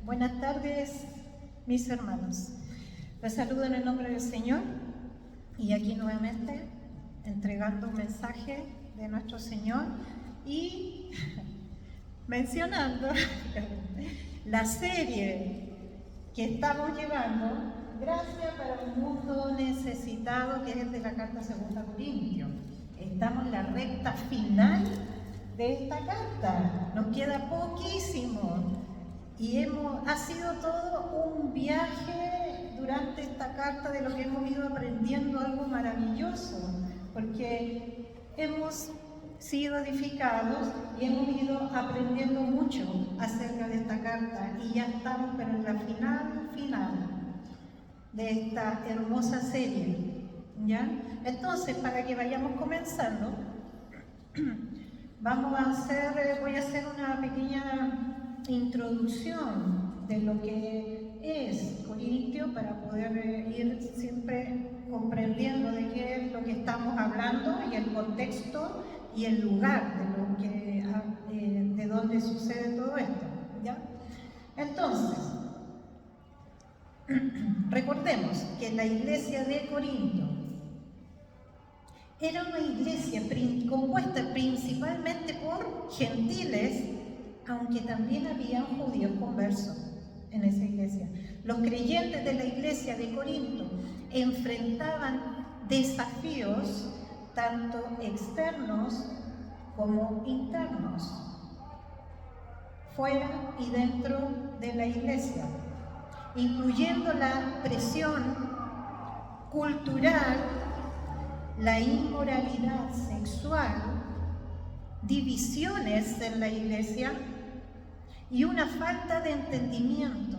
Buenas tardes, mis hermanos. Les saludo en el nombre del Señor y aquí nuevamente entregando un mensaje de nuestro Señor y mencionando la serie que estamos llevando, Gracia para un mundo necesitado, que es de la carta 2 Corintios. Estamos en la recta final de esta carta, nos queda poquísimo y ha sido todo un viaje durante esta carta de lo que hemos ido aprendiendo, algo maravilloso, porque hemos sido edificados y hemos ido aprendiendo mucho acerca de esta carta y ya estamos pero en la final de esta hermosa serie, ¿ya? Entonces, para que vayamos comenzando, voy a hacer una pequeña introducción de lo que es Corintio para poder ir siempre comprendiendo de qué es lo que estamos hablando y el contexto y el lugar de donde sucede todo esto, ¿ya? Entonces, recordemos que la iglesia de Corinto era una iglesia compuesta principalmente por gentiles, aunque también había judíos conversos en esa iglesia. Los creyentes de la iglesia de Corinto enfrentaban desafíos tanto externos como internos, fuera y dentro de la iglesia, incluyendo la presión cultural, la inmoralidad sexual, divisiones en la iglesia y una falta de entendimiento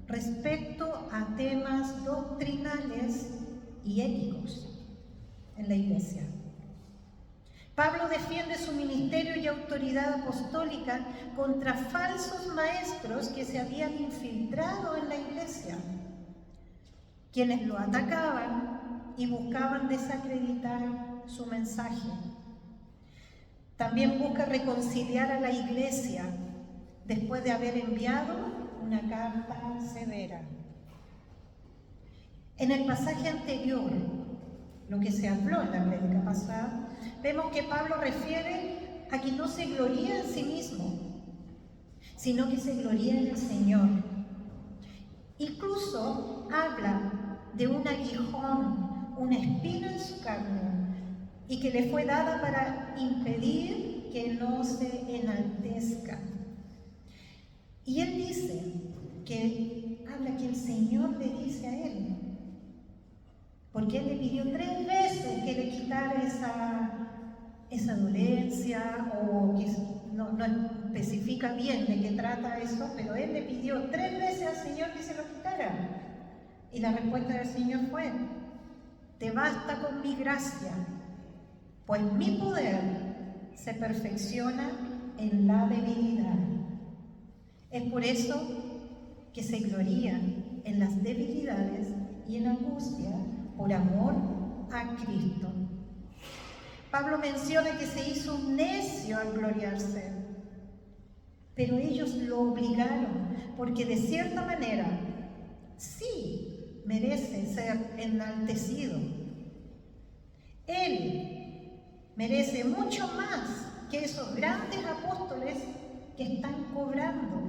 respecto a temas doctrinales y éticos en la iglesia. Pablo defiende su ministerio y autoridad apostólica contra falsos maestros que se habían infiltrado en la iglesia, quienes lo atacaban y buscaban desacreditar su mensaje. También busca reconciliar a la iglesia después de haber enviado una carta severa. En el pasaje anterior, lo que se habló en la prédica pasada, vemos que Pablo refiere a que no se gloría en sí mismo, sino que se gloría en el Señor. Incluso habla de un aguijón, una espina en su carne, y que le fue dada para impedir que no se enaltezca. Y él dice que el Señor le dice a él, porque él le pidió 3 veces que le quitara esa dolencia, o que no especifica bien de qué trata eso, pero él le pidió 3 veces al Señor que se lo quitara. Y la respuesta del Señor fue: te basta con mi gracia, pues mi poder se perfecciona en la debilidad. Es por eso que se gloría en las debilidades y en angustia por amor a Cristo. Pablo menciona que se hizo un necio al gloriarse, pero ellos lo obligaron, porque de cierta manera sí merece ser enaltecido. Él merece mucho más que esos grandes apóstoles que están cobrando,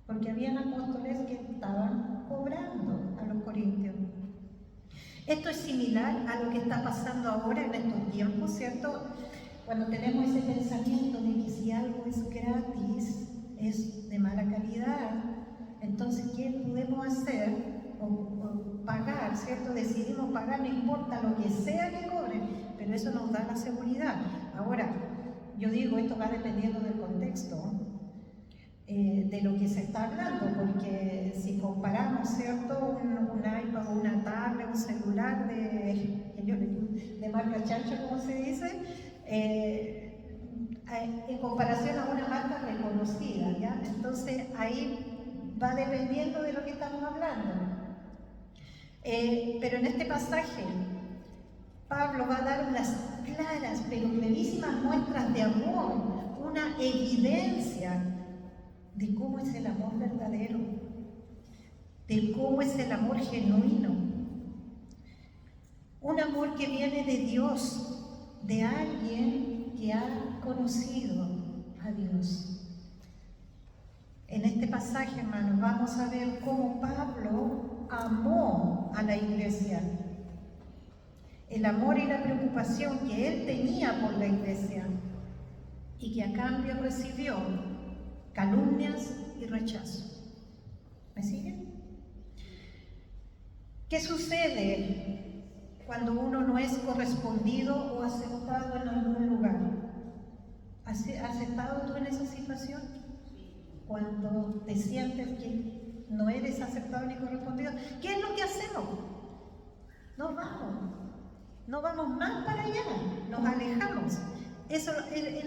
porque habían apóstoles que estaban cobrando a los corintios. Esto es similar a lo que está pasando ahora en estos tiempos, ¿cierto? Cuando tenemos ese pensamiento de que si algo es gratis, es de mala calidad, entonces ¿qué podemos hacer? O pagar, ¿cierto? Decidimos pagar, no importa lo que sea que cobren, pero eso nos da la seguridad. Ahora, yo digo, esto va dependiendo del contexto, de lo que se está hablando, porque si comparamos, ¿cierto? Un iPad, una tablet, un celular de marca chancho, como se dice, en comparación a una marca reconocida, ¿ya? Entonces ahí va dependiendo de lo que estamos hablando. Pero en este pasaje Pablo va a dar unas claras pero clarísimas muestras de amor, una evidencia de cómo es el amor verdadero, de cómo es el amor genuino. Un amor que viene de Dios, de alguien que ha conocido a Dios. En este pasaje, hermanos, vamos a ver cómo Pablo amó a la iglesia. El amor y la preocupación que él tenía por la iglesia y que a cambio recibió calumnias y rechazo. ¿Me siguen? ¿Qué sucede cuando uno no es correspondido o aceptado en algún lugar? ¿Has estado tú en esa situación? Cuando te sientes que no eres aceptado ni correspondido, ¿qué es lo que hacemos? No vamos más para allá, nos alejamos. Eso es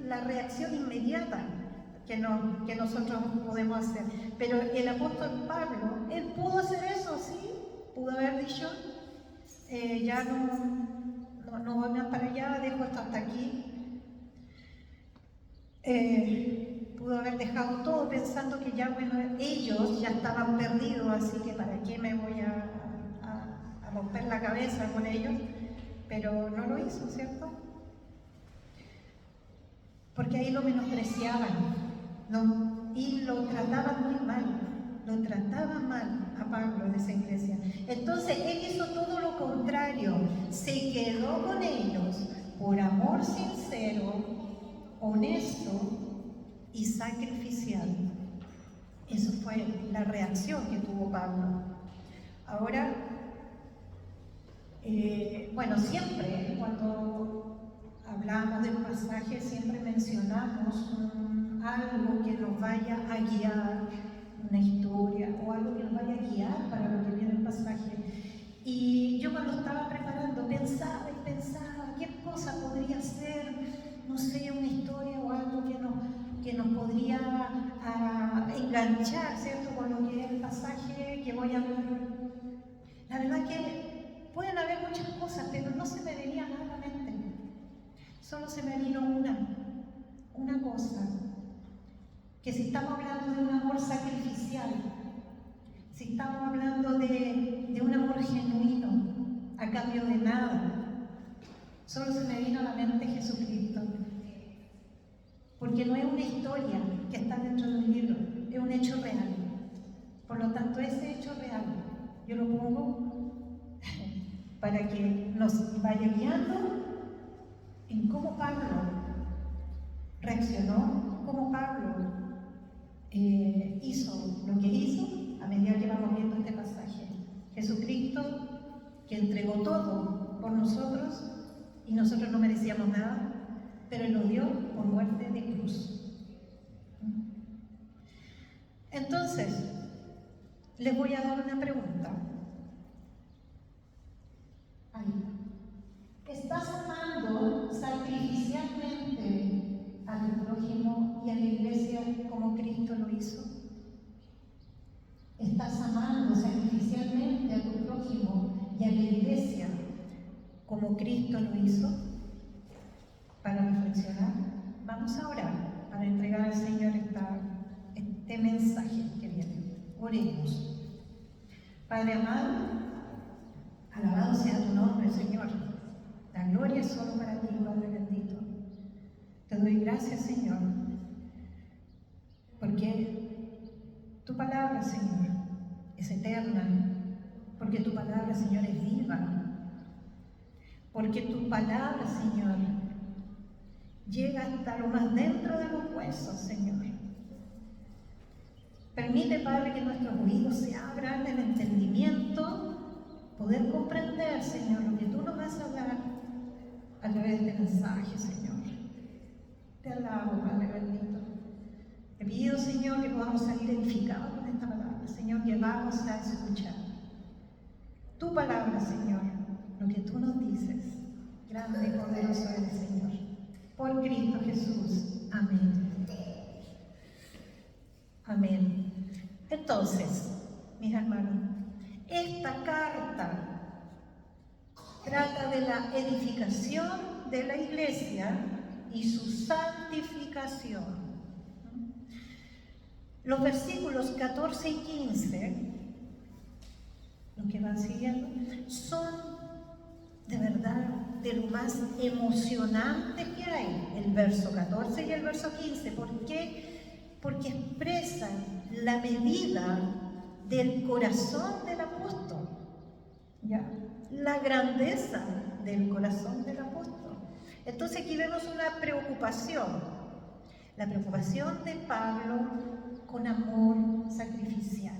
la reacción inmediata que nosotros podemos hacer. Pero el apóstol Pablo, él pudo hacer eso, sí, pudo haber dicho, ya no voy más para allá, dejo esto hasta aquí. Pudo haber dejado todo pensando que ya, bueno, ellos ya estaban perdidos, así que para qué me voy a romper la cabeza con ellos, pero no lo hizo, ¿cierto? Porque ahí lo menospreciaban, y lo trataban muy mal, lo trataban mal a Pablo en esa iglesia. Entonces él hizo todo lo contrario, se quedó con ellos por amor sincero, honesto y sacrificial. Eso fue la reacción que tuvo Pablo. Ahora, bueno, siempre cuando hablamos del pasaje siempre mencionamos algo que nos vaya a guiar, una historia o algo que nos vaya a guiar para lo que viene el pasaje. Y yo cuando estaba preparando pensaba y pensaba qué cosa podría ser, no sé, una historia o algo que nos podría enganchar, ¿cierto?, con lo que es el pasaje que voy a hablar. La verdad que pueden haber muchas cosas, pero no se me venía nada a la mente. Solo se me vino una cosa, que si estamos hablando de un amor sacrificial, si estamos hablando de un amor genuino, a cambio de nada, solo se me vino a la mente Jesucristo. Porque no es una historia que está dentro de un libro, es un hecho real. Por lo tanto, ese hecho real, yo lo pongo para que nos vaya guiando en cómo Pablo reaccionó, cómo Pablo hizo lo que hizo a medida que vamos viendo este pasaje. Jesucristo, que entregó todo por nosotros y nosotros no merecíamos nada, pero Él lo dio por muerte de cruz. Entonces, les voy a dar una pregunta. ¿Estás amando sacrificialmente a tu prójimo y a la iglesia como Cristo lo hizo? ¿Estás amando sacrificialmente a tu prójimo y a la iglesia como Cristo lo hizo? Para reflexionar, vamos a orar para entregar al Señor este mensaje que viene. Oremos. Padre amado, alabado sea tu nombre, Señor. La gloria es solo para ti, Padre bendito. Te doy gracias, Señor, porque tu palabra, Señor, es eterna, porque tu palabra, Señor, es viva, porque tu palabra, Señor, llega hasta lo más dentro de los huesos, Señor. Permite, Padre, que nuestros oídos se abran en entendimiento, poder comprender, Señor, lo que tú nos vas a hablar a través de este mensaje, Señor. Te alabo, Padre bendito. Te pido, Señor, que podamos salir edificados con esta palabra, Señor, que vamos a escuchar tu palabra, Señor, lo que tú nos dices. Grande y poderoso eres, Señor. Por Cristo Jesús. Amén. Amén. Entonces, mis hermanos, esta carta trata de la edificación de la iglesia y su santificación. Los versículos 14 y 15, los que van siguiendo, son de verdad de lo más emocionante que hay, el verso 14 y el verso 15. ¿Por qué? Porque expresan la medida del corazón del apóstol, ¿ya? La grandeza del corazón del apóstol. Entonces aquí vemos una preocupación, la preocupación de Pablo con amor sacrificial.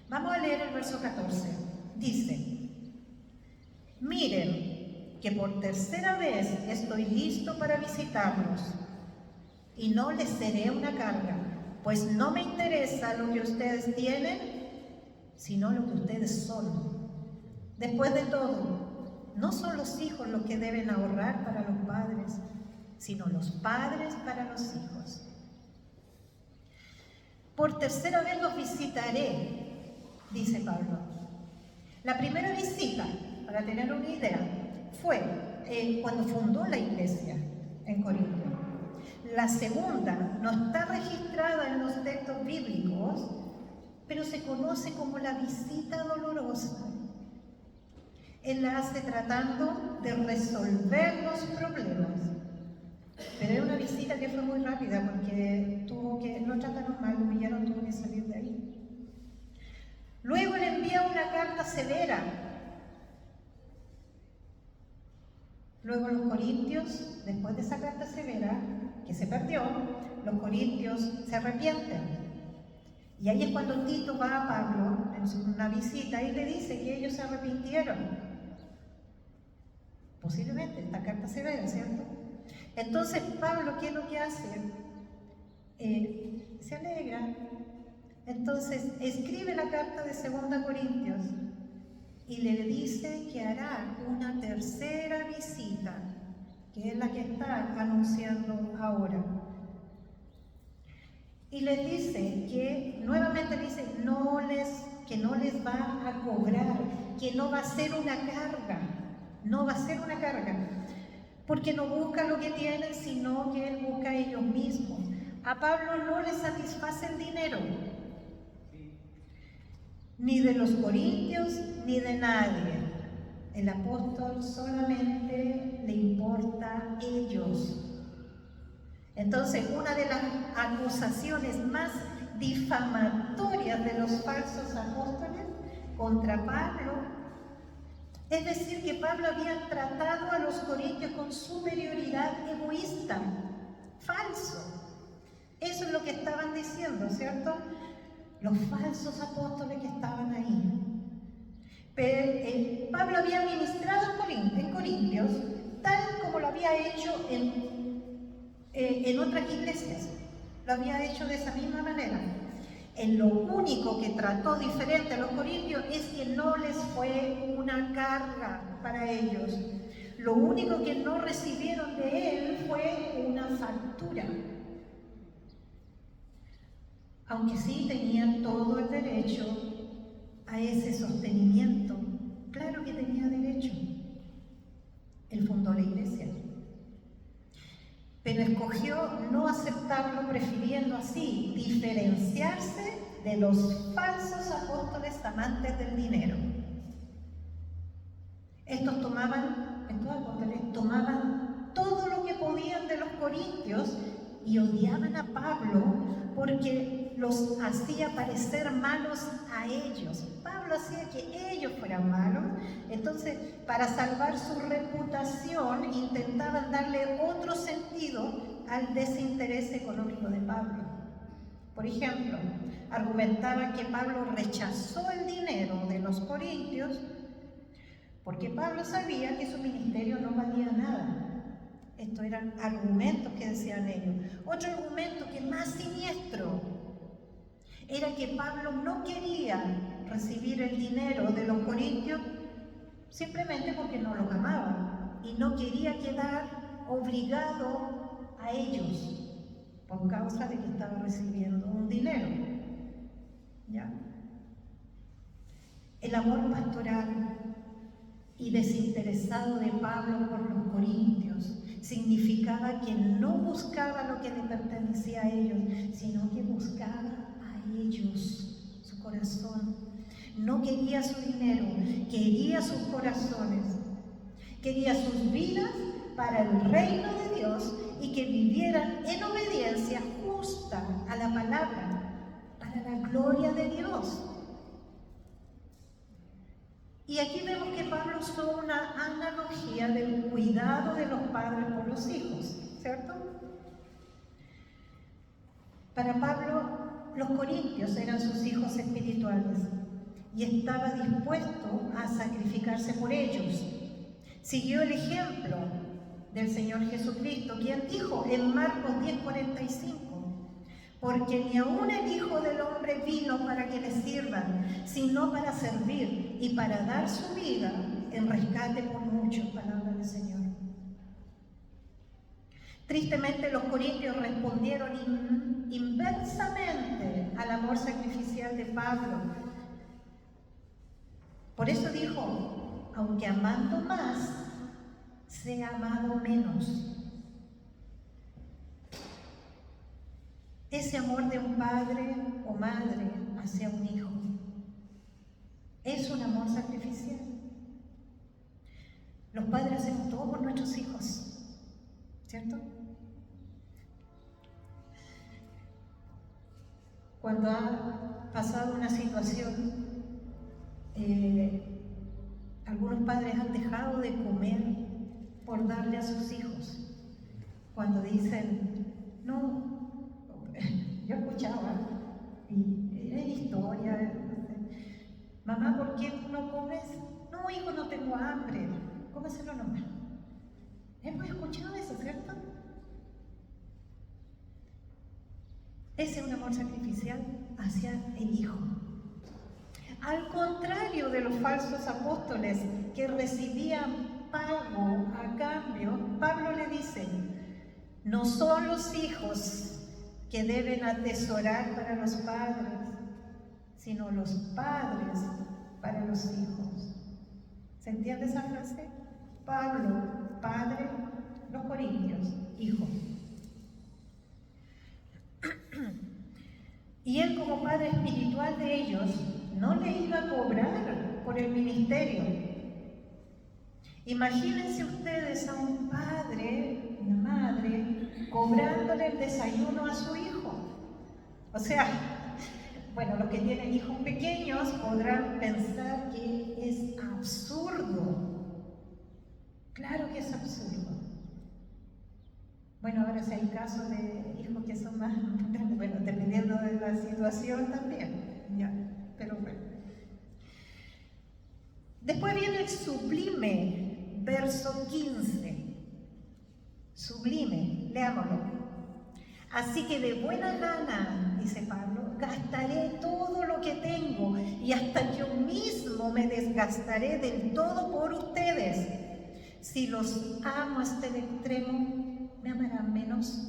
Vamos a leer el verso 14. Dice: miren que por tercera vez estoy listo para visitarlos y no les seré una carga, pues no me interesa lo que ustedes tienen, sino lo que ustedes son. Después de todo, no son los hijos los que deben ahorrar para los padres, sino los padres para los hijos. Por tercera vez los visitaré, dice Pablo. La primera visita, para tener una idea, fue cuando fundó la iglesia en Corinto. La segunda no está registrada en los textos bíblicos, pero se conoce como la visita dolorosa. Él la hace tratando de resolver los problemas. Pero era una visita que fue muy rápida porque lo trataron mal, lo humillaron, tuvo que salir de ahí. Luego le envía una carta severa. Luego los corintios, después de esa carta severa, que se perdió, los corintios se arrepienten. Y ahí es cuando Tito va a Pablo en una visita y le dice que ellos se arrepintieron. Posiblemente esta carta severa, ¿cierto? Entonces Pablo, ¿qué es lo que hace? Se alegra. Entonces escribe la carta de 2 Corintios y le dice que hará una tercera visita, que es la que está anunciando ahora. Y les dice que, nuevamente dice, que no les va a cobrar, que no va a ser una carga, no va a ser una carga, porque no busca lo que tienen, sino que él busca a ellos mismos. A Pablo no le satisface el dinero, ni de los corintios, ni de nadie. El apóstol solamente le importa a ellos. Entonces, una de las acusaciones más difamatorias de los falsos apóstoles contra Pablo es decir que Pablo había tratado a los corintios con superioridad egoísta, falso. Eso es lo que estaban diciendo, ¿cierto? Los falsos apóstoles que estaban ahí. Pero Pablo había ministrado en Corintios tal como lo había hecho en otras iglesias. Lo había hecho de esa misma manera. En lo único que trató diferente a los corintios es que no les fue una carga para ellos. Lo único que no recibieron de él fue una factura. Aunque sí tenían todo el derecho a ese sostenimiento. Claro que tenía derecho. Él fundó la iglesia. Pero escogió no aceptarlo, prefiriendo así diferenciarse de los falsos apóstoles amantes del dinero. Estos apóstoles tomaban todo lo que podían de los corintios y odiaban a Pablo porque los hacía parecer malos a ellos. Pablo hacía que ellos fueran malos, entonces para salvar su reputación intentaban darle otro sentido al desinterés económico de Pablo. Por ejemplo, argumentaban que Pablo rechazó el dinero de los corintios porque Pablo sabía que su ministerio no valía nada. Estos eran argumentos que decían ellos. Otro argumento que más siniestro era que Pablo no quería recibir el dinero de los corintios simplemente porque no los amaba y no quería quedar obligado a ellos por causa de que estaba recibiendo un dinero. ¿Ya? El amor pastoral y desinteresado de Pablo por los corintios significaba que no buscaba lo que le pertenecía a ellos, sino que buscaba a ellos, su corazón. No quería su dinero, quería sus corazones, quería sus vidas para el reino de Dios y que vivieran en obediencia justa a la palabra, para la gloria de Dios. Y aquí vemos que Pablo usó una analogía del cuidado de los padres por los hijos, ¿cierto? Para Pablo, los corintios eran sus hijos espirituales y estaba dispuesto a sacrificarse por ellos. Siguió el ejemplo del Señor Jesucristo, quien dijo en Marcos 10:45, porque ni aun el Hijo del Hombre vino para que le sirvan, sino para servir y para dar su vida en rescate por muchos, palabra del Señor. Tristemente los corintios respondieron inversamente al amor sacrificial de Pablo. Por eso dijo, aunque amando más, sea amado menos. Ese amor de un padre o madre hacia un hijo es un amor sacrificial. Los padres hacemos todo por nuestros hijos, ¿cierto? Cuando ha pasado una situación, algunos padres han dejado de comer por darle a sus hijos. Cuando dicen, no, yo escuchaba, y era historia, mamá, ¿por qué tú no comes? No, hijo, no tengo hambre, cómeselo nomás. Hemos escuchado eso, ¿cierto? Ese es un amor sacrificial hacia el hijo. Al contrario de los falsos apóstoles que recibían pago a cambio, Pablo le dice, no son los hijos que deben atesorar para los padres, sino los padres para los hijos. ¿Se entiende esa frase? Pablo, padre, los corintios, hijo. Y él como padre espiritual de ellos no le iba a cobrar por el ministerio. Imagínense ustedes a un padre, una madre, cobrándole el desayuno a su hijo. O sea, bueno, los que tienen hijos pequeños podrán pensar que es absurdo. Claro que es absurdo. Bueno, ahora si hay casos de hijos que son más, bueno, dependiendo de la situación también, ya, pero bueno. Después viene el sublime, verso 15. Sublime, leámoslo. Así que de buena gana, dice Pablo, gastaré todo lo que tengo y hasta yo mismo me desgastaré del todo por ustedes. Si los amo hasta el extremo, ¿me amarán menos?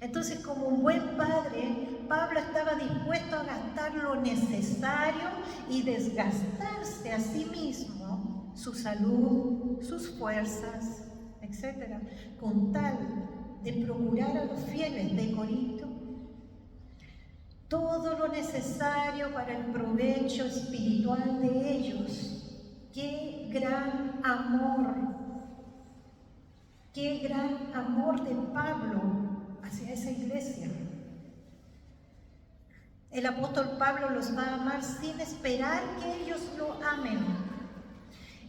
Entonces, como un buen padre, Pablo estaba dispuesto a gastar lo necesario y desgastarse a sí mismo, su salud, sus fuerzas, etc., con tal de procurar a los fieles de Corinto todo lo necesario para el provecho espiritual de ellos. ¡Qué gran amor! ¡Qué gran amor de Pablo hacia esa iglesia! El apóstol Pablo los va a amar sin esperar que ellos lo amen.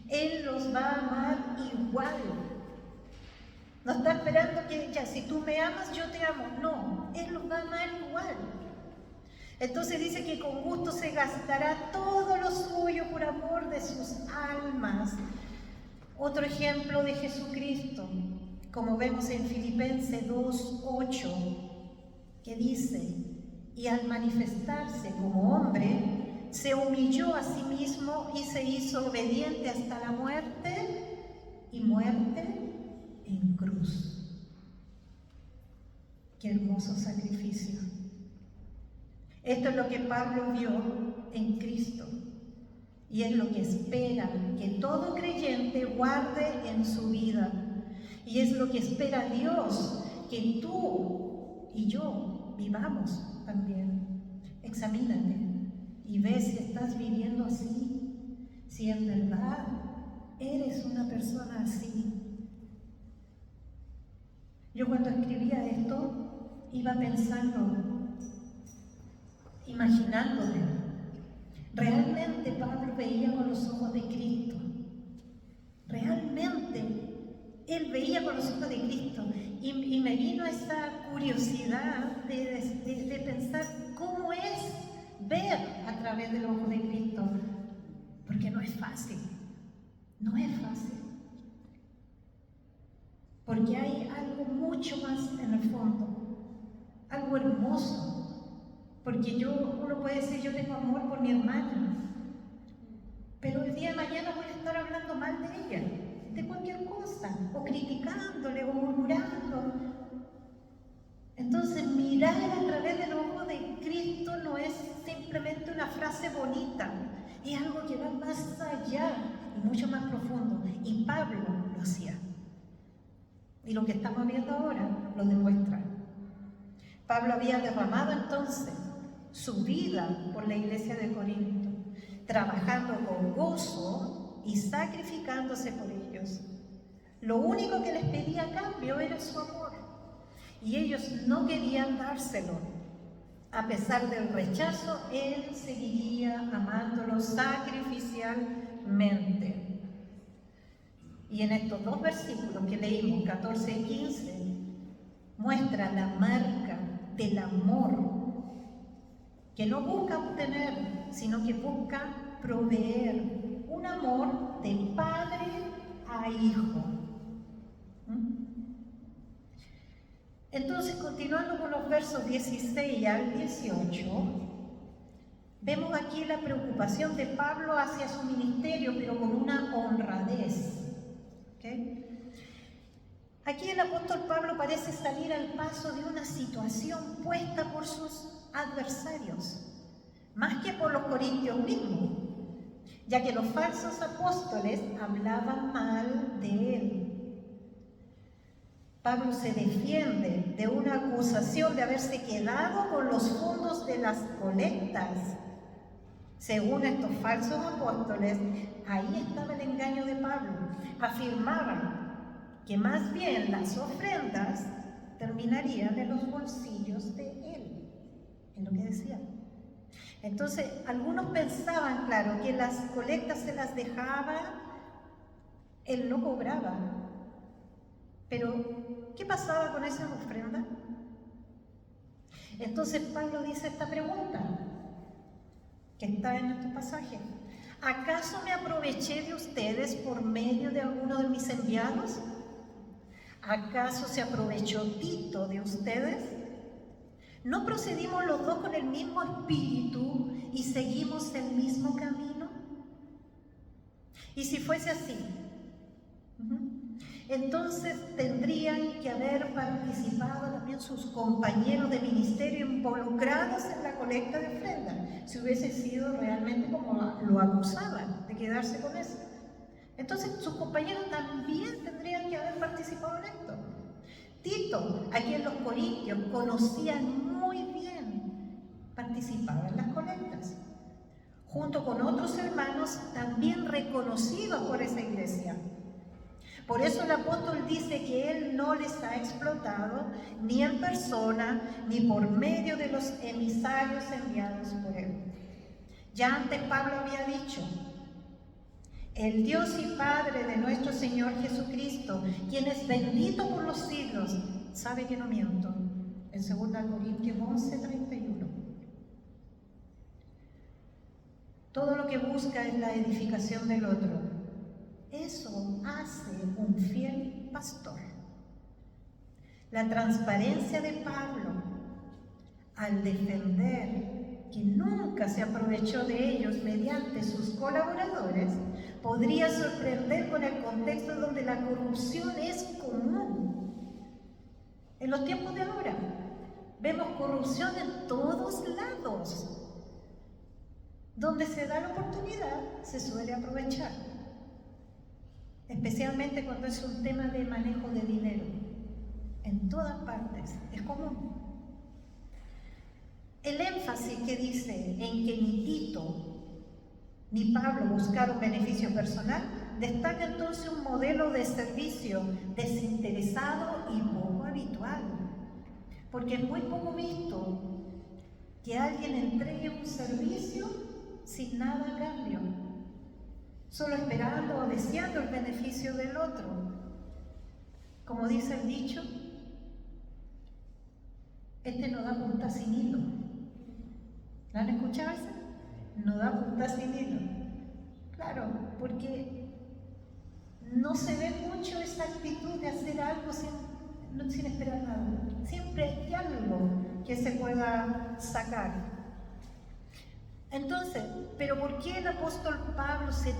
Él los va a amar igual. No está esperando que ya, si tú me amas, yo te amo. No, Él los va a amar igual. Entonces dice que con gusto se gastará todo lo suyo por amor de sus almas. Otro ejemplo de Jesucristo, como vemos en Filipenses 2:8, que dice, y al manifestarse como hombre, se humilló a sí mismo y se hizo obediente hasta la muerte, y muerte en cruz. Qué hermoso sacrificio. Esto es lo que Pablo vio en Cristo y es lo que espera que todo creyente guarde en su vida. Y es lo que espera Dios, que tú y yo vivamos también. Examínate y ve si estás viviendo así, si en verdad eres una persona así. Yo cuando escribía esto iba pensando, imaginándome, realmente Pablo veía con los ojos de Cristo. Realmente él veía con los ojos de Cristo y me vino esa curiosidad de pensar cómo es ver a través de los ojos de Cristo, porque no es fácil, no es fácil, porque hay algo mucho más en el fondo, algo hermoso, porque uno puede decir yo tengo amor por mi hermana, pero el día de mañana voy a estar hablando mal de ella, de cualquier cosa, o criticándole, o murmurando. Entonces, mirar a través del ojo de Cristo no es simplemente una frase bonita, es algo que va más allá y mucho más profundo. Y Pablo lo hacía. Y lo que estamos viendo ahora lo demuestra. Pablo había derramado entonces su vida por la iglesia de Corinto, trabajando con gozo y sacrificándose por ellos. Lo único que les pedía a cambio era su amor, y ellos no querían dárselo. A pesar del rechazo, él seguiría amándolos sacrificialmente. Y en estos dos versículos que leímos, 14 y 15, muestra la marca del amor, que no busca obtener, sino que busca proveer. Un amor de padre a hijo. Entonces, continuando con los versos 16 al 18, vemos aquí la preocupación de Pablo hacia su ministerio, pero con una honradez. ¿Okay? Aquí el apóstol Pablo parece salir al paso de una situación puesta por sus adversarios, más que por los corintios mismos, ya que los falsos apóstoles hablaban mal de él. Pablo se defiende de una acusación de haberse quedado con los fondos de las colectas. Según estos falsos apóstoles, ahí estaba el engaño de Pablo. Afirmaban que más bien las ofrendas terminarían en los bolsillos de él, es lo que decían. Entonces, algunos pensaban, claro, que las colectas se las dejaba, él no cobraba. Pero, ¿qué pasaba con esas ofrendas? Entonces Pablo dice esta pregunta, que está en este pasaje. ¿Acaso me aproveché de ustedes por medio de alguno de mis enviados? ¿Acaso se aprovechó Tito de ustedes? ¿No procedimos los dos con el mismo espíritu y seguimos el mismo camino? Y si fuese así, entonces tendrían que haber participado también sus compañeros de ministerio involucrados en la colecta de ofrenda, si hubiese sido realmente como lo acusaban, de quedarse con eso. Entonces sus compañeros también tendrían que haber participado en esto. Tito, a quien los corintios conocían muy bien, participaba en las colectas, junto con otros hermanos también reconocidos por esa iglesia. Por eso el apóstol dice que él no les ha explotado ni en persona ni por medio de los emisarios enviados por él. Ya antes Pablo había dicho: el Dios y Padre de nuestro Señor Jesucristo, quien es bendito por los siglos, sabe que no miento. En 2 Corintios 11:31. Todo lo que busca es la edificación del otro. Eso hace un fiel pastor. La transparencia de Pablo al defender que nunca se aprovechó de ellos mediante sus colaboradores podría sorprender con el contexto donde la corrupción es común. En los tiempos de ahora vemos corrupción en todos lados. Donde se da la oportunidad se suele aprovechar. especialmente cuando es un tema de manejo de dinero. En todas partes, es común. El énfasis que dice en que ni Tito ni Pablo buscaron beneficio personal destaca entonces un modelo de servicio desinteresado y poco habitual, porque es muy poco visto que alguien entregue un servicio sin nada a cambio, solo esperando o deseando el beneficio del otro. Como dice el dicho, este no da punta sin hilo. ¿Lo han escuchado eso? No da punta sin hilo. Claro, porque no se ve mucho esa actitud de hacer algo sin esperar nada. Siempre hay algo que se pueda sacar. Entonces, ¿pero por qué el apóstol Pablo se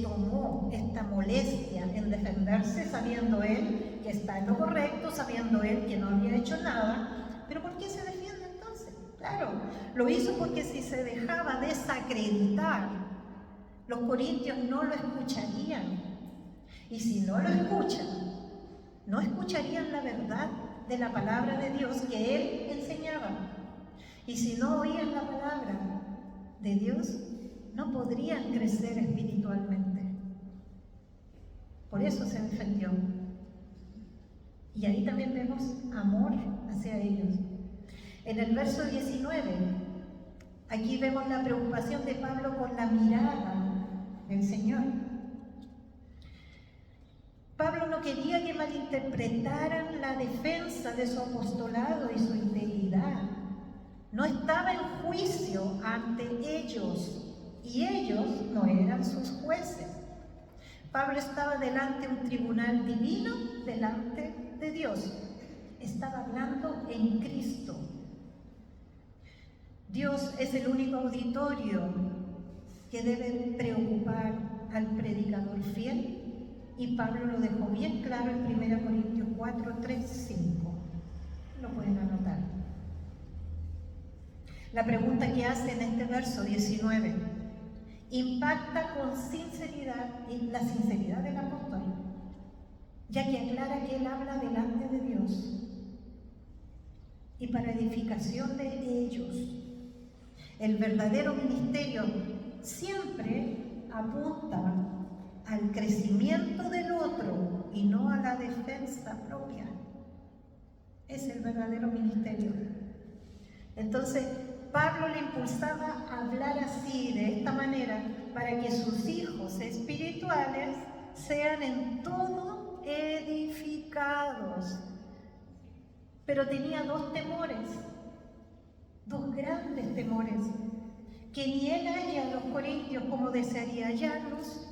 tomó esta molestia en defenderse, sabiendo él que está en lo correcto, sabiendo él que no había hecho nada? ¿Pero por qué se defiende entonces? Claro, lo hizo porque si se dejaba desacreditar, los corintios no lo escucharían. Y si no lo escuchan, no escucharían la verdad de la palabra de Dios que él enseñaba. Y si no oían la palabra de Dios, no podrían crecer espiritualmente. Por eso se defendió. Y ahí también vemos amor hacia ellos. En el verso 19, aquí vemos la preocupación de Pablo con la mirada del Señor. Pablo no quería que malinterpretaran la defensa de su apostolado y su integridad. No estaba en juicio ante ellos, y ellos no eran sus jueces. Pablo estaba delante de un tribunal divino, delante de Dios. Estaba hablando en Cristo. Dios es el único auditorio que debe preocupar al predicador fiel, y Pablo lo dejó bien claro en 1 Corintios 4, 3, 5. Lo pueden anotar. La pregunta que hace en este verso 19 impacta con sinceridad la sinceridad del apóstol, ya que aclara que él habla delante de Dios y para edificación de ellos. El verdadero ministerio siempre apunta al crecimiento del otro y no a la defensa propia. Es el verdadero ministerio. Entonces, Pablo le impulsaba a hablar así, de esta manera, para que sus hijos espirituales sean en todo edificados. Pero tenía dos temores, dos grandes temores, que ni él haya a los corintios como desearía hallarlos,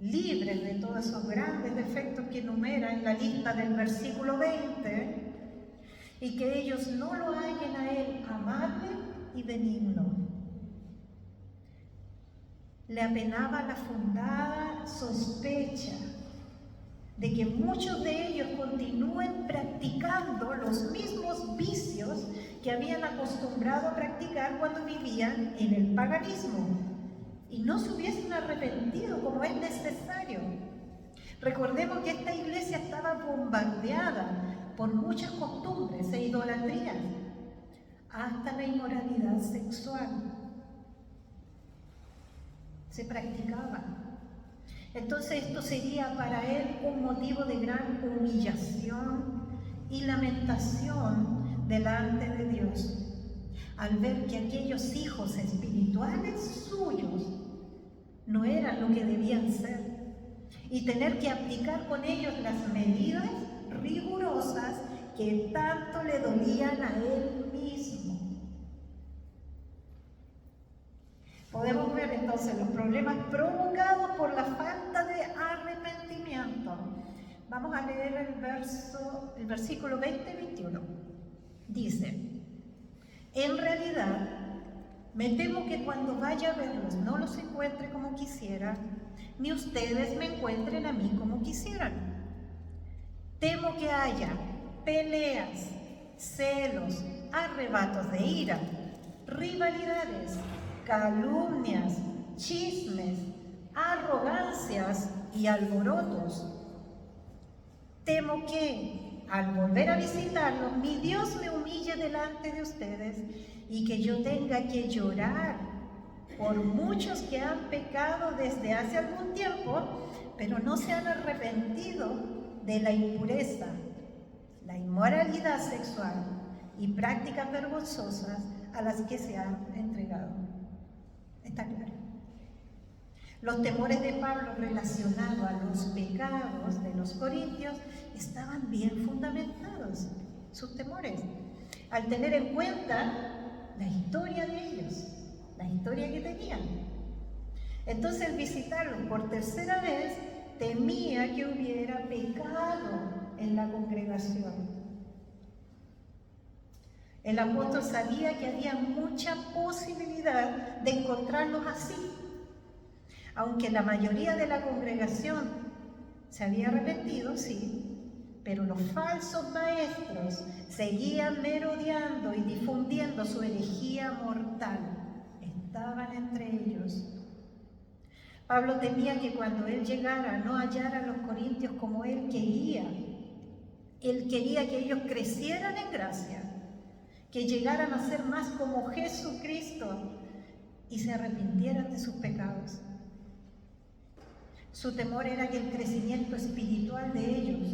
libres de todos esos grandes defectos que enumera en la lista del versículo 20, y que ellos no lo hallen a él amable y benigno. Le apenaba la fundada sospecha de que muchos de ellos continúen practicando los mismos vicios que habían acostumbrado a practicar cuando vivían en el paganismo y no se hubiesen arrepentido como es necesario. Recordemos que esta iglesia estaba bombardeada por muchas costumbres e idolatrías, hasta la inmoralidad sexual se practicaba. Entonces esto sería para él un motivo de gran humillación y lamentación delante de Dios, al ver que aquellos hijos espirituales suyos no eran lo que debían ser, y tener que aplicar con ellos las medidas rigurosas que tanto le dolían a él mismo. Podemos ver entonces los problemas provocados por la falta de arrepentimiento. Vamos a leer el versículo 20-21. Dice: en realidad, me temo que cuando vaya a verlos no los encuentre como quisiera, ni ustedes me encuentren a mí como quisieran. Temo que haya peleas, celos, arrebatos de ira, rivalidades, calumnias, chismes, arrogancias y alborotos. Temo que, al volver a visitarlos, mi Dios me humille delante de ustedes y que yo tenga que llorar por muchos que han pecado desde hace algún tiempo, pero no se han arrepentido de la impureza, la inmoralidad sexual y prácticas vergonzosas a las que se han entregado. Está claro. Los temores de Pablo relacionados a los pecados de los corintios estaban bien fundamentados, sus temores, al tener en cuenta la historia de ellos, la historia que tenían. Entonces, al visitarlos por tercera vez, temía que hubiera pecado en la congregación. El apóstol sabía que había mucha posibilidad de encontrarlos así. Aunque la mayoría de la congregación se había arrepentido, sí, pero los falsos maestros seguían merodeando y difundiendo su herejía mortal. Estaban entre ellos. Pablo temía que cuando él llegara no hallara a los corintios como él quería. Él quería que ellos crecieran en gracia, que llegaran a ser más como Jesucristo y se arrepintieran de sus pecados. Su temor era que el crecimiento espiritual de ellos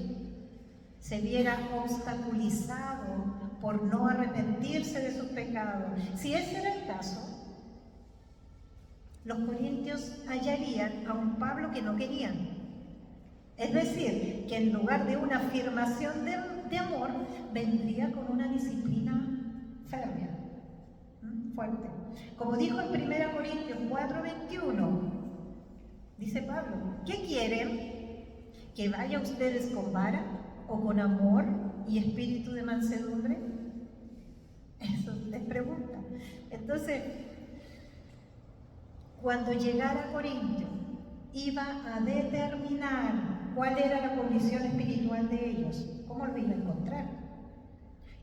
se viera obstaculizado por no arrepentirse de sus pecados. Si ese era el caso, los corintios hallarían a un Pablo que no querían. Es decir, que en lugar de una afirmación de amor, vendría con una disciplina férrea, fuerte. Como dijo en 1 Corintios 4:21, dice Pablo, ¿qué quieren? ¿Que vaya ustedes con vara o con amor y espíritu de mansedumbre? Eso les pregunta. Entonces, cuando llegara a Corintio, iba a determinar cuál era la condición espiritual de ellos, cómo lo iba a encontrar,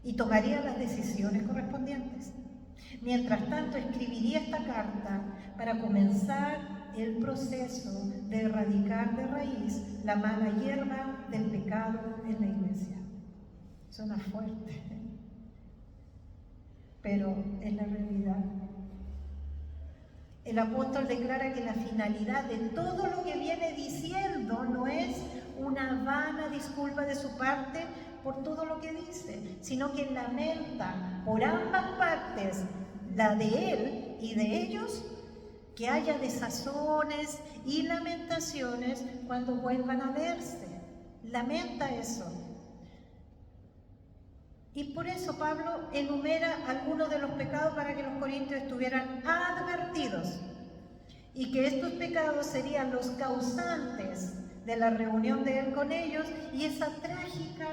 y tomaría las decisiones correspondientes. Mientras tanto, escribiría esta carta para comenzar el proceso de erradicar de raíz la mala hierba del pecado en la iglesia. Suena fuerte, pero es la realidad. El apóstol declara que la finalidad de todo lo que viene diciendo no es una vana disculpa de su parte por todo lo que dice, sino que lamenta por ambas partes, la de él y de ellos, que haya desazones y lamentaciones cuando vuelvan a verse. Lamenta eso. Y por eso Pablo enumera algunos de los pecados para que los corintios estuvieran advertidos y que estos pecados serían los causantes de la reunión de él con ellos y esa trágica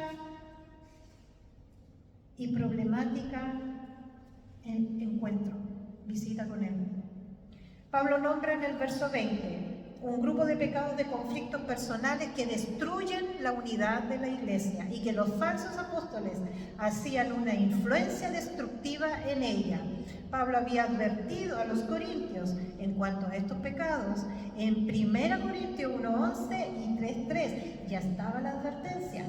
y problemática encuentro, visita con él. Pablo nombra en el verso 20 un grupo de pecados de conflictos personales que destruyen la unidad de la iglesia y que los falsos apóstoles hacían una influencia destructiva en ella. Pablo había advertido a los corintios en cuanto a estos pecados. En 1 Corintios 1:11 y 3:3 ya estaba la advertencia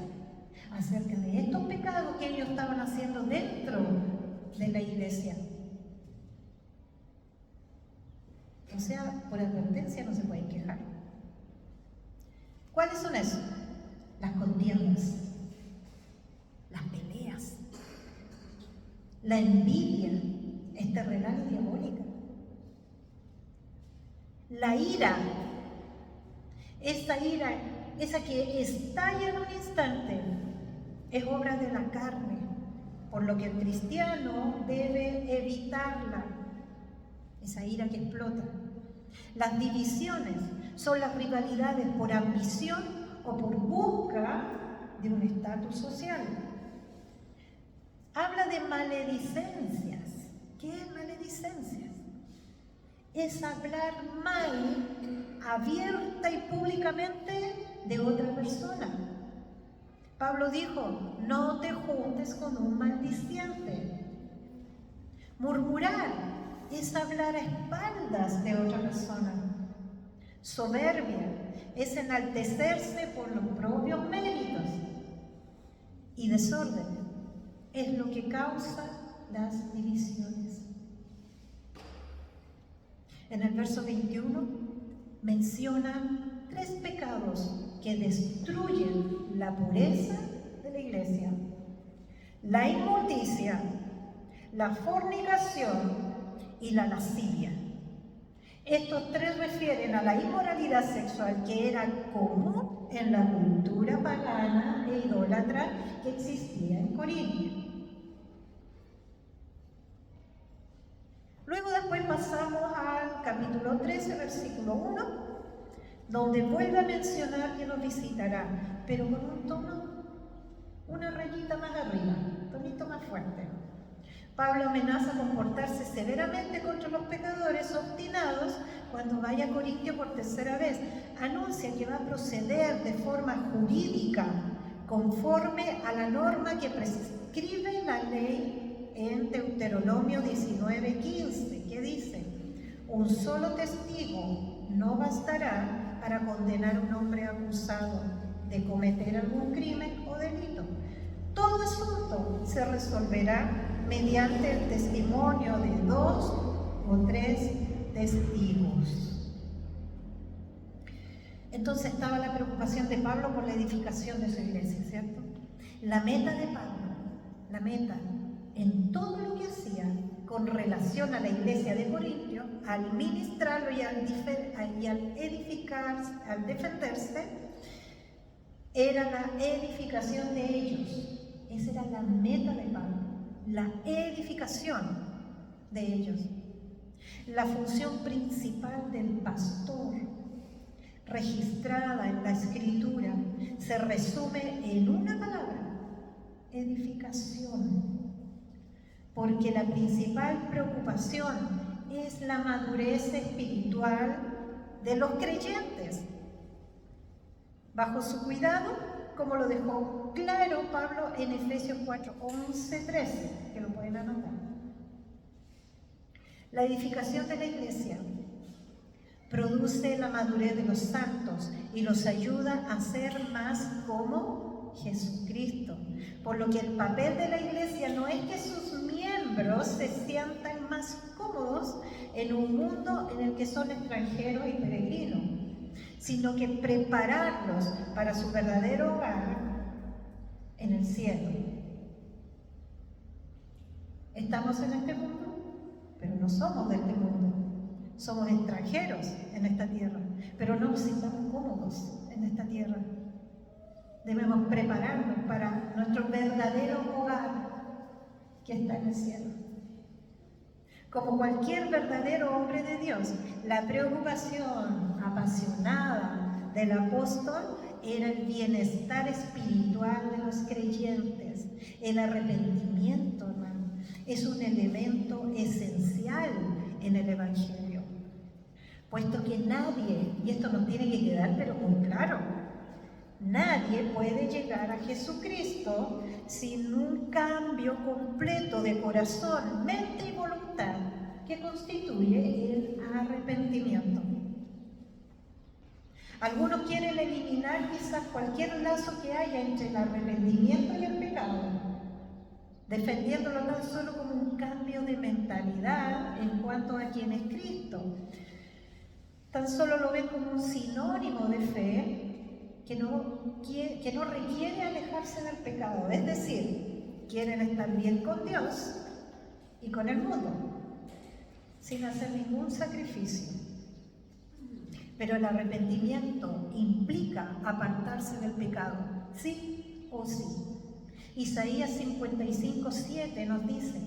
acerca de estos pecados que ellos estaban haciendo dentro de la iglesia. O sea, por advertencia no se pueden quejar. ¿Cuáles son esos? Las contiendas, las peleas, la envidia, es terrenal y diabólica. La ira, esa que estalla en un instante, es obra de la carne, por lo que el cristiano debe evitarla. Esa ira que explota. Las divisiones son las rivalidades por ambición o por busca de un estatus social. Habla de maledicencias. ¿Qué es maledicencias? Es hablar mal, abierta y públicamente, de otra persona. Pablo dijo, no te juntes con un maldiciente. Murmurar es hablar a espaldas de otra persona. Soberbia es enaltecerse por los propios méritos. Y desorden es lo que causa las divisiones. En el verso 21 menciona 3 pecados que destruyen la pureza de la iglesia: la inmundicia, la fornicación y la lascivia. Estos 3 refieren a la inmoralidad sexual que era común en la cultura pagana e idólatra que existía en Corinto. Luego después pasamos al capítulo 13, versículo 1, donde vuelve a mencionar que nos visitará, pero con un tono, una rayita más arriba, un tonito más fuerte. Pablo amenaza con portarse severamente contra los pecadores obstinados cuando vaya a Corintio por 3ª vez. Anuncia que va a proceder de forma jurídica, conforme a la norma que prescribe la ley en Deuteronomio 19:15, que dice: un solo testigo no bastará para condenar a un hombre acusado de cometer algún crimen o delito. Todo asunto se resolverá mediante el testimonio de 2 o 3 testigos. Entonces estaba la preocupación de Pablo por la edificación de su iglesia, ¿cierto? La meta de Pablo, la meta en todo lo que hacía con relación a la iglesia de Corintio, al ministrarlo y al edificar, al defenderse, era la edificación de ellos. Esa era la meta de Pablo, la edificación de ellos. La función principal del pastor, registrada en la Escritura, se resume en una palabra: edificación. Porque la principal preocupación es la madurez espiritual de los creyentes. Bajo su cuidado, como lo dejó claro Pablo en Efesios 4:11-13, que lo pueden anotar. La edificación de la iglesia produce la madurez de los santos y los ayuda a ser más como Jesucristo. Por lo que el papel de la iglesia no es que sus miembros se sientan más cómodos en un mundo en el que son extranjeros y peregrinos, sino que prepararlos para su verdadero hogar en el cielo. Estamos en este mundo, pero no somos de este mundo. Somos extranjeros en esta tierra, pero no nos sintamos cómodos en esta tierra. Debemos prepararnos para nuestro verdadero hogar que está en el cielo. Como cualquier verdadero hombre de Dios, la preocupación apasionada del apóstol era el bienestar espiritual de los creyentes. El arrepentimiento, hermano, es un elemento esencial en el Evangelio. Puesto que nadie, y esto nos tiene que quedar pero muy claro, nadie puede llegar a Jesucristo sin un cambio completo de corazón, mente y voluntad que constituye el arrepentimiento. Algunos quieren eliminar quizás cualquier lazo que haya entre el arrepentimiento y el pecado, defendiéndolo tan solo como un cambio de mentalidad en cuanto a quién es Cristo. Tan solo lo ven como un sinónimo de fe que no requiere alejarse del pecado. Es decir, quieren estar bien con Dios y con el mundo, sin hacer ningún sacrificio. Pero el arrepentimiento implica apartarse del pecado, sí o sí. Isaías 55:7 nos dice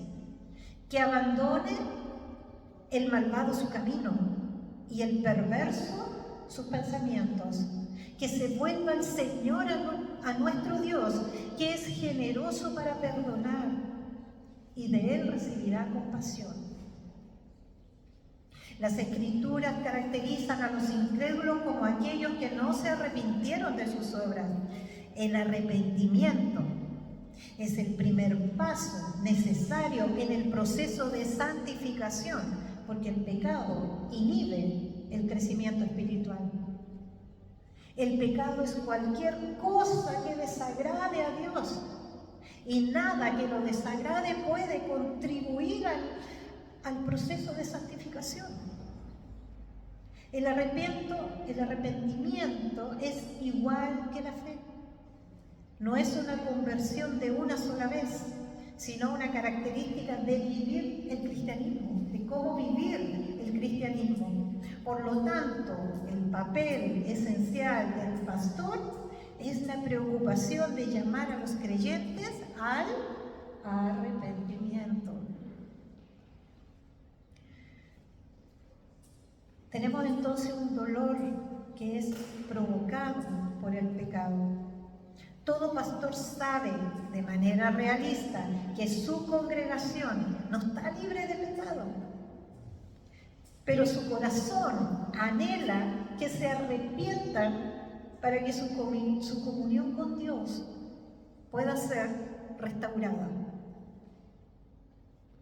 que abandone el malvado su camino y el perverso sus pensamientos, que se vuelva el Señor a nuestro Dios, que es generoso para perdonar, y de Él recibirá compasión. Las Escrituras caracterizan a los incrédulos como aquellos que no se arrepintieron de sus obras. El arrepentimiento es el primer paso necesario en el proceso de santificación, porque el pecado inhibe el crecimiento espiritual. El pecado es cualquier cosa que desagrade a Dios. Y nada que lo desagrade puede contribuir al proceso de santificación. El arrepentimiento es igual que la fe. No es una conversión de una sola vez, sino una característica de vivir el cristianismo, de cómo vivir el cristianismo. Por lo tanto, el papel esencial del pastor es la preocupación de llamar a los creyentes al arrepentimiento. Tenemos entonces un dolor que es provocado por el pecado. Todo pastor sabe de manera realista que su congregación no está libre de pecado, pero su corazón anhela que se arrepientan para que su comunión con Dios pueda ser restaurada.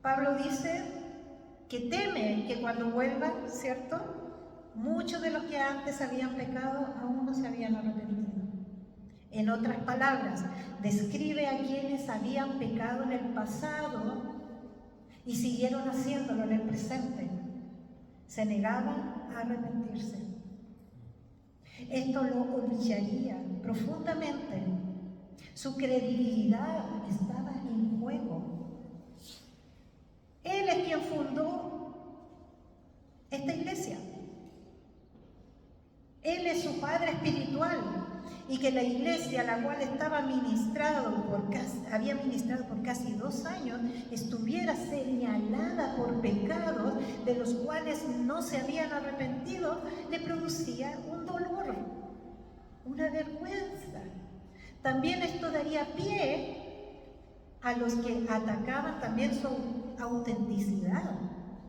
Pablo dice que teme que cuando vuelvan, ¿cierto?, muchos de los que antes habían pecado aún no se habían arrepentido. En otras palabras, describe a quienes habían pecado en el pasado y siguieron haciéndolo en el presente. Se negaban a arrepentirse. Esto lo humillaría profundamente. Su credibilidad estaba en juego. Él es quien fundó esta iglesia. Él es su padre espiritual, y que la iglesia a la cual estaba había ministrado por casi 2 años estuviera señalada por pecados de los cuales no se habían arrepentido, le producía un dolor, una vergüenza. También esto daría pie a los que atacaban también su autenticidad,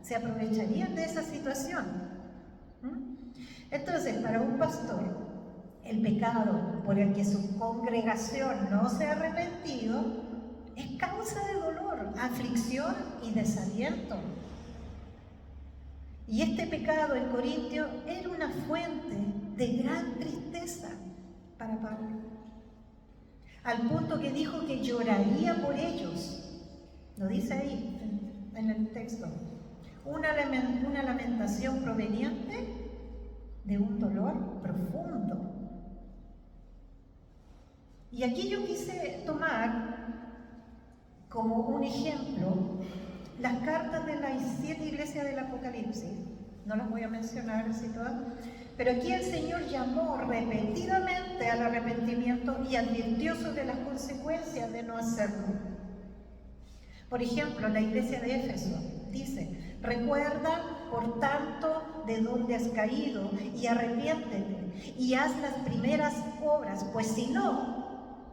se aprovecharían de esa situación. Entonces, para un pastor, el pecado por el que su congregación no se ha arrepentido es causa de dolor, aflicción y desaliento. Y este pecado en Corintio era una fuente de gran tristeza para Pablo, al punto que dijo que lloraría por ellos. Lo dice ahí en el texto. Una lamentación proveniente de un dolor profundo. Y aquí yo quise tomar como un ejemplo las cartas de las 7 iglesias del Apocalipsis. No las voy a mencionar así todas, pero aquí el Señor llamó repetidamente al arrepentimiento y advirtió sobre las consecuencias de no hacerlo. Por ejemplo, la iglesia de Éfeso dice: recuerda, por tanto, de dónde has caído y arrepiéntete y haz las primeras obras, pues si no,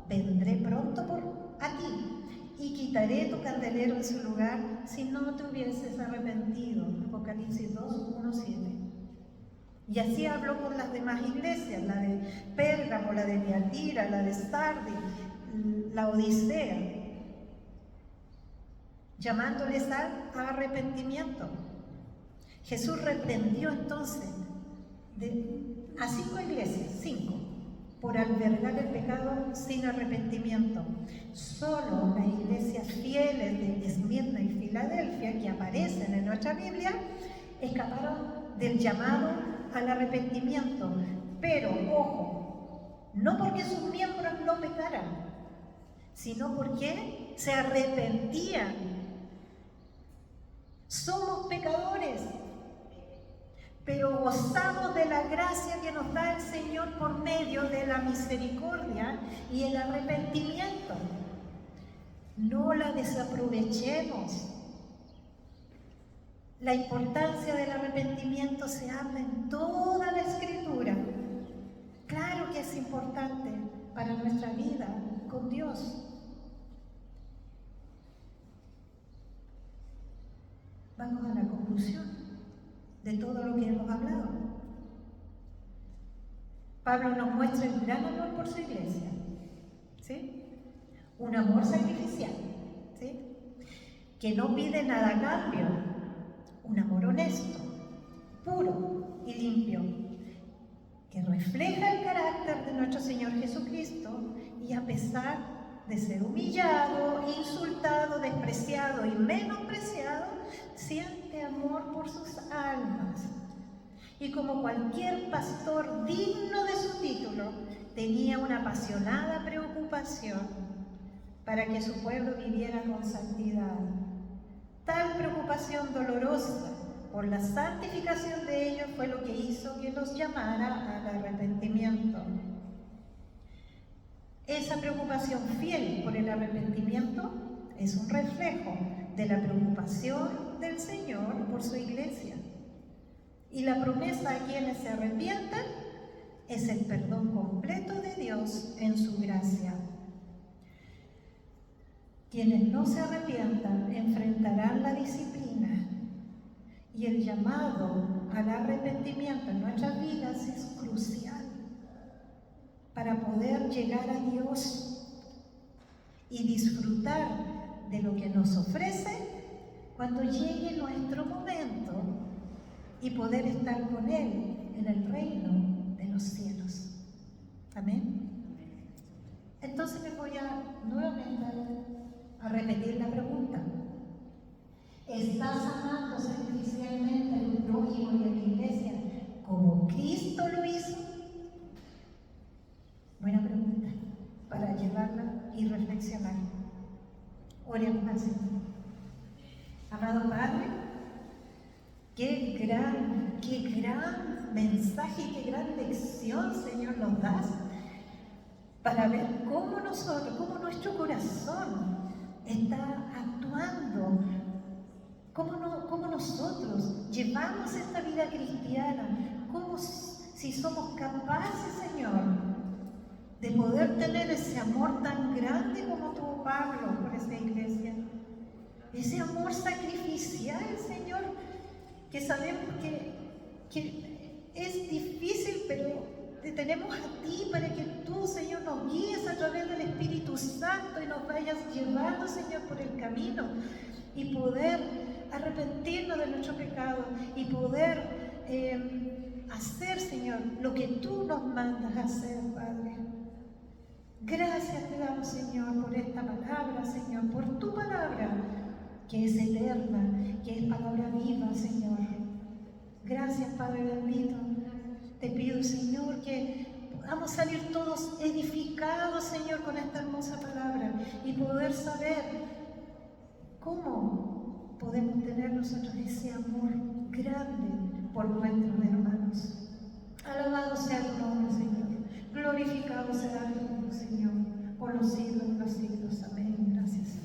vendré pronto por aquí y quitaré tu candelero de su lugar si no te hubieses arrepentido. Apocalipsis 2, 1, 7. Y así habló con las demás iglesias, la de Pérgamo, la de Tiatira, la de Sardis, la Odisea, llamándoles al arrepentimiento. Jesús reprendió entonces a 5 iglesias, 5, por albergar el pecado sin arrepentimiento. Solo las iglesias fieles de Esmirna y Filadelfia, que aparecen en nuestra Biblia, escaparon del llamado al arrepentimiento. Pero, ojo, no porque sus miembros no pecaran, sino porque se arrepentían. Somos pecadores, pero gozamos de la gracia que nos da el Señor por medio de la misericordia y el arrepentimiento. No la desaprovechemos. La importancia del arrepentimiento se habla en toda la Escritura. Claro que es importante para nuestra vida con Dios. Vamos a la conclusión de todo lo que hemos hablado. Pablo nos muestra el gran amor por su iglesia, ¿sí? Un amor sacrificial, ¿sí? Que no pide nada a cambio, un amor honesto, puro y limpio, que refleja el carácter de nuestro Señor Jesucristo y a pesar de ser humillado, insultado, despreciado y menospreciado, siente amor por sus almas. Y como cualquier pastor digno de su título, tenía una apasionada preocupación para que su pueblo viviera con santidad. Tal preocupación dolorosa por la santificación de ellos fue lo que hizo que los llamara al arrepentimiento. Esa preocupación fiel por el arrepentimiento es un reflejo de la preocupación del Señor por su iglesia. Y la promesa a quienes se arrepientan es el perdón completo de Dios en su gracia. Quienes no se arrepientan enfrentarán la disciplina y el llamado al arrepentimiento en nuestras vidas es crucial para poder llegar a Dios y disfrutar de lo que nos ofrece cuando llegue nuestro momento y poder estar con Él en el reino de los cielos. Amén. Entonces les voy nuevamente a repetir la pregunta. ¿Estás amando sacrificialmente al prójimo y a la iglesia como Cristo lo hizo? Buena pregunta para llevarla y reflexionar. Oremos al Señor. Amado Padre, qué gran mensaje, qué gran lección, Señor, nos das para ver cómo nuestro corazón está actuando, cómo nosotros llevamos esta vida cristiana, si somos capaces, Señor, de poder tener ese amor tan grande como tuvo Pablo por esa iglesia, ese amor sacrificial, Señor, que sabemos que es difícil, pero te tenemos a ti para que tú, Señor, nos guíes a través del Espíritu Santo y nos vayas llevando, Señor, por el camino y poder arrepentirnos de nuestro pecado y poder hacer, Señor, lo que tú nos mandas a hacer, Padre. Gracias te damos, Señor, por esta palabra, Señor, por tu palabra, que es eterna, que es palabra viva, Señor. Gracias, Padre bendito. Te pido, Señor, que podamos salir todos edificados, Señor, con esta hermosa palabra y poder saber cómo podemos tener nosotros ese amor grande por nuestros hermanos. Alabado sea tu nombre, Señor. Glorificado será tu nombre, Señor, por los siglos de los siglos. Amén. Gracias.